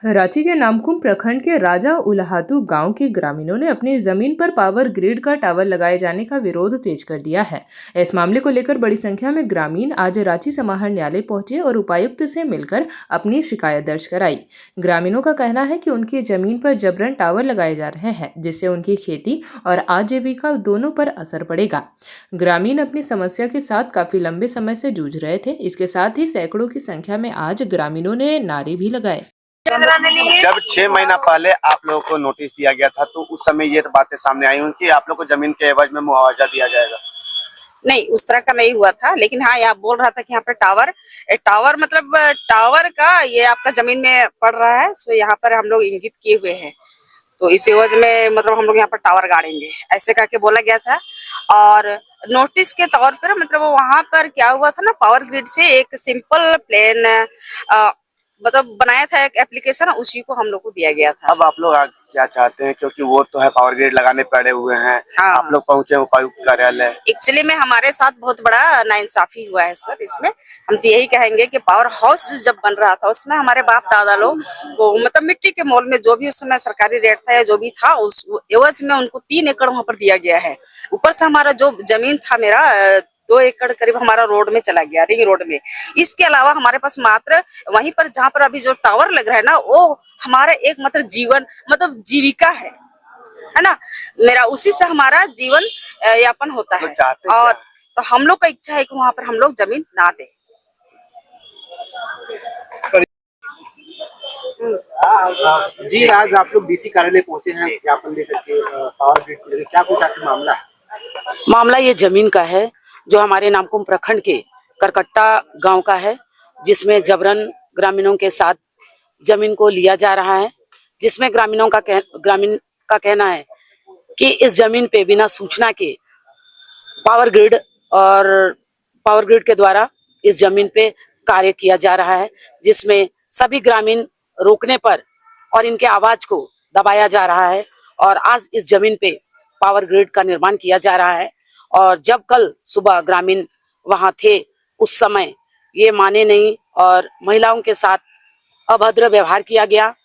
रांची के नामकुम प्रखंड के राजा उलाहातू गांव के ग्रामीणों ने अपनी जमीन पर पावर ग्रिड का टावर लगाए जाने का विरोध तेज कर दिया है। इस मामले को लेकर बड़ी संख्या में ग्रामीण आज रांची समाहरण न्यायालय पहुंचे और उपायुक्त से मिलकर अपनी शिकायत दर्ज कराई। ग्रामीणों का कहना है कि उनकी जमीन पर जबरन टावर लगाए जा रहे हैं, जिससे उनकी खेती और आजीविका दोनों पर असर पड़ेगा। ग्रामीण अपनी समस्या के साथ काफी लंबे समय से जूझ रहे थे। इसके साथ ही सैकड़ों की संख्या में आज ग्रामीणों ने नारे भी लगाए। जब 6 महीना पहले आप लोगों को नोटिस दिया गया था तो उस समय ये बातें सामने आई हुई कि आप लोग को जमीन के एवज में मुआवजा दिया जाएगा। नहीं, उस तरह का नहीं हुआ था, लेकिन हाँ यहाँ बोल रहा था कि यहाँ पे टावर मतलब टावर का ये आपका जमीन में पड़ रहा है, सो यहाँ पर हम लोग इंगित किए हुए हैं, तो इस एवज में मतलब हम लोग यहाँ पर टावर गाड़ेंगे ऐसे करके बोला गया था। और नोटिस के तौर पर मतलब वहां पर क्या हुआ था ना, पावर ग्रिड से एक सिंपल प्लेन मतलब बनाया था एक एप्लीकेशन, उसी को हम लोग को दिया गया था। अब आप लोग क्या चाहते हैं, क्योंकि वो तो है पावर ग्रिड लगाने पड़े हुए हैं। हाँ। आप लोग पहुंचे उपायुक्त कार्यालय। एक्चुअली में हमारे साथ बहुत बड़ा नाइंसाफी हुआ है सर। इसमें हम तो यही कहेंगे कि पावर हाउस जब बन रहा था उसमें हमारे बाप दादा लोग को मतलब मिट्टी के मोल में जो भी उस समय सरकारी रेट था या जो भी था उस एवज में उनको 3 एकड़ वहां पर दिया गया है। ऊपर से हमारा जो जमीन था मेरा 2 एकड़ करीब हमारा रोड में चला गया, रिंग रोड में। इसके अलावा हमारे पास मात्र वहीं पर जहाँ पर अभी जो टावर लग रहा है ना, वो हमारा एक मात्र जीवन मतलब जीविका है ना, मेरा उसी से हमारा जीवन यापन होता है। और तो हम लोग का इच्छा है कि वहाँ पर हम लोग जमीन ना दें। जी, आज आप लोग डीसी कार्यालय पहुंचे हैं ज्ञापन लेकर के पावर ग्रिड को लेकर, क्या कुछ आखिर मामला है? मामला ये जमीन का है जो हमारे नामकुम प्रखंड के करकट्टा गांव का है, जिसमें जबरन ग्रामीणों के साथ जमीन को लिया जा रहा है, जिसमें ग्रामीण का कहना है कि इस जमीन पे बिना सूचना के पावर ग्रिड के द्वारा इस जमीन पे कार्य किया जा रहा है, जिसमें सभी ग्रामीण रोकने पर और इनके आवाज को दबाया जा रहा है। और आज इस जमीन पे पावर ग्रिड का निर्माण किया जा रहा है। और जब कल सुबह ग्रामीण वहां थे उस समय ये माने नहीं और महिलाओं के साथ अभद्र व्यवहार किया गया,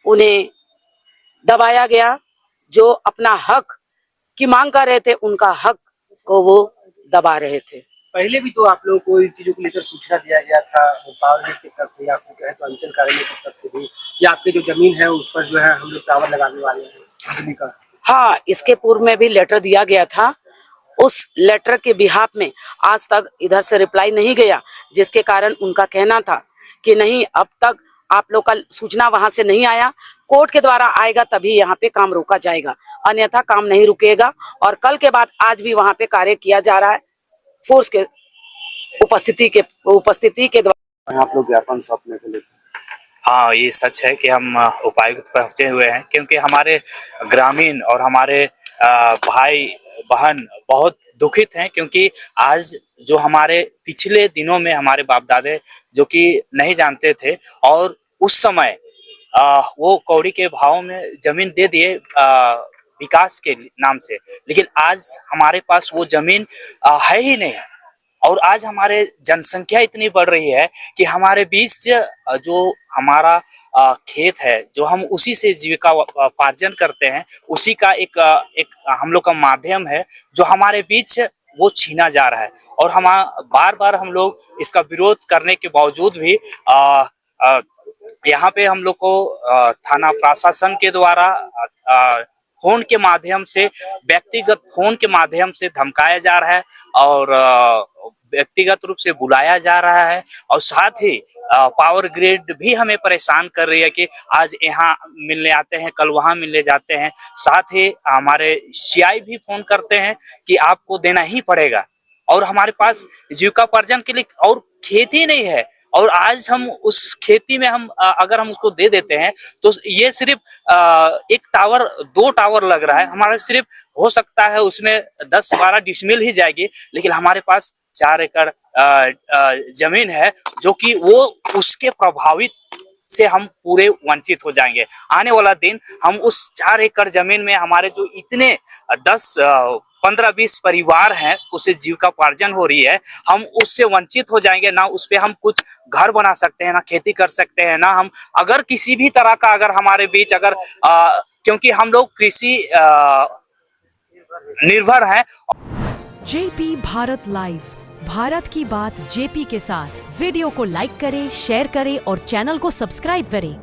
उन्हें दबाया गया। जो अपना हक की मांग कर रहे थे उनका हक को वो दबा रहे थे। पहले भी तो आप लोगों को इन चीजों को लेकर सूचना दिया गया था पावर ग्रिड की तरफ से, या आपको कहे तो अंचल कार्यालय की तरफ से भी, कि आपके जो जमीन है उस पर जो है हम लोग टावर लगाने वाले हैं बिजली का। हाँ, इसके पूर्व में भी लेटर दिया गया था। उस लेटर के बिहाफ में आज तक इधर से रिप्लाई नहीं गया, जिसके कारण उनका कहना था कि नहीं, अब तक आप लोग का सूचना वहां से नहीं आया, कोर्ट के द्वारा आएगा तभी यहाँ पे काम रोका जाएगा, अन्यथा काम नहीं रुकेगा। और कल के बाद आज भी वहां पे कार्य किया जा रहा है फोर्स के उपस्थिति के द्वारा। आप लोग ज्ञापन सौंपने के लिए? हाँ, ये सच है कि हम उपायुक्त पहुंचे हुए हैं, क्योंकि हमारे ग्रामीण और हमारे भाई बहन बहुत दुखित हैं, क्योंकि आज जो हमारे पिछले दिनों में हमारे बाप दादे जो कि नहीं जानते थे और उस समय वो कौड़ी के भाव में जमीन दे दिए विकास के नाम से, लेकिन आज हमारे पास वो जमीन है ही नहीं। और आज हमारे जनसंख्या इतनी बढ़ रही है कि हमारे बीच जो हमारा खेत है, जो हम उसी से जीविका उपार्जन करते हैं, उसी का एक हम लोग का माध्यम है, जो हमारे बीच वो छीना जा रहा है। और हम बार बार हम लोग इसका विरोध करने के बावजूद भी यहाँ पे हम लोग को थाना प्रशासन के द्वारा फोन के माध्यम से, व्यक्तिगत फोन के माध्यम से धमकाया जा रहा है और व्यक्तिगत रूप से बुलाया जा रहा है। और साथ ही पावर ग्रिड भी हमें परेशान कर रही है कि आज यहाँ मिलने आते हैं, कल वहां मिलने जाते हैं। साथ ही हमारे सीआई भी फोन करते हैं कि आपको देना ही पड़ेगा, और हमारे पास जीविकोपार्जन के लिए और खेती नहीं है। और आज हम उस खेती में हम अगर हम उसको दे देते हैं तो ये सिर्फ एक टावर, 2 टावर लग रहा है, हमारा सिर्फ हो सकता है उसमें 10-12 डिसमिल ही जाएगी, लेकिन हमारे पास 4 एकड़ जमीन है, जो कि वो उसके प्रभावित से हम पूरे वंचित हो जाएंगे। आने वाला दिन हम उस 4 एकड़ जमीन में हमारे जो इतने 10 15-20 परिवार हैं, उसे जीविकोपार्जन हो रही है, हम उससे वंचित हो जाएंगे। ना उस पे हम कुछ घर बना सकते हैं, ना खेती कर सकते हैं, ना हम अगर किसी भी तरह का अगर हमारे बीच अगर क्योंकि हम लोग कृषि निर्भर हैं। जेपी भारत लाइव, भारत की बात जेपी के साथ। वीडियो को लाइक करें, शेयर करें और चैनल को सब्सक्राइब करें।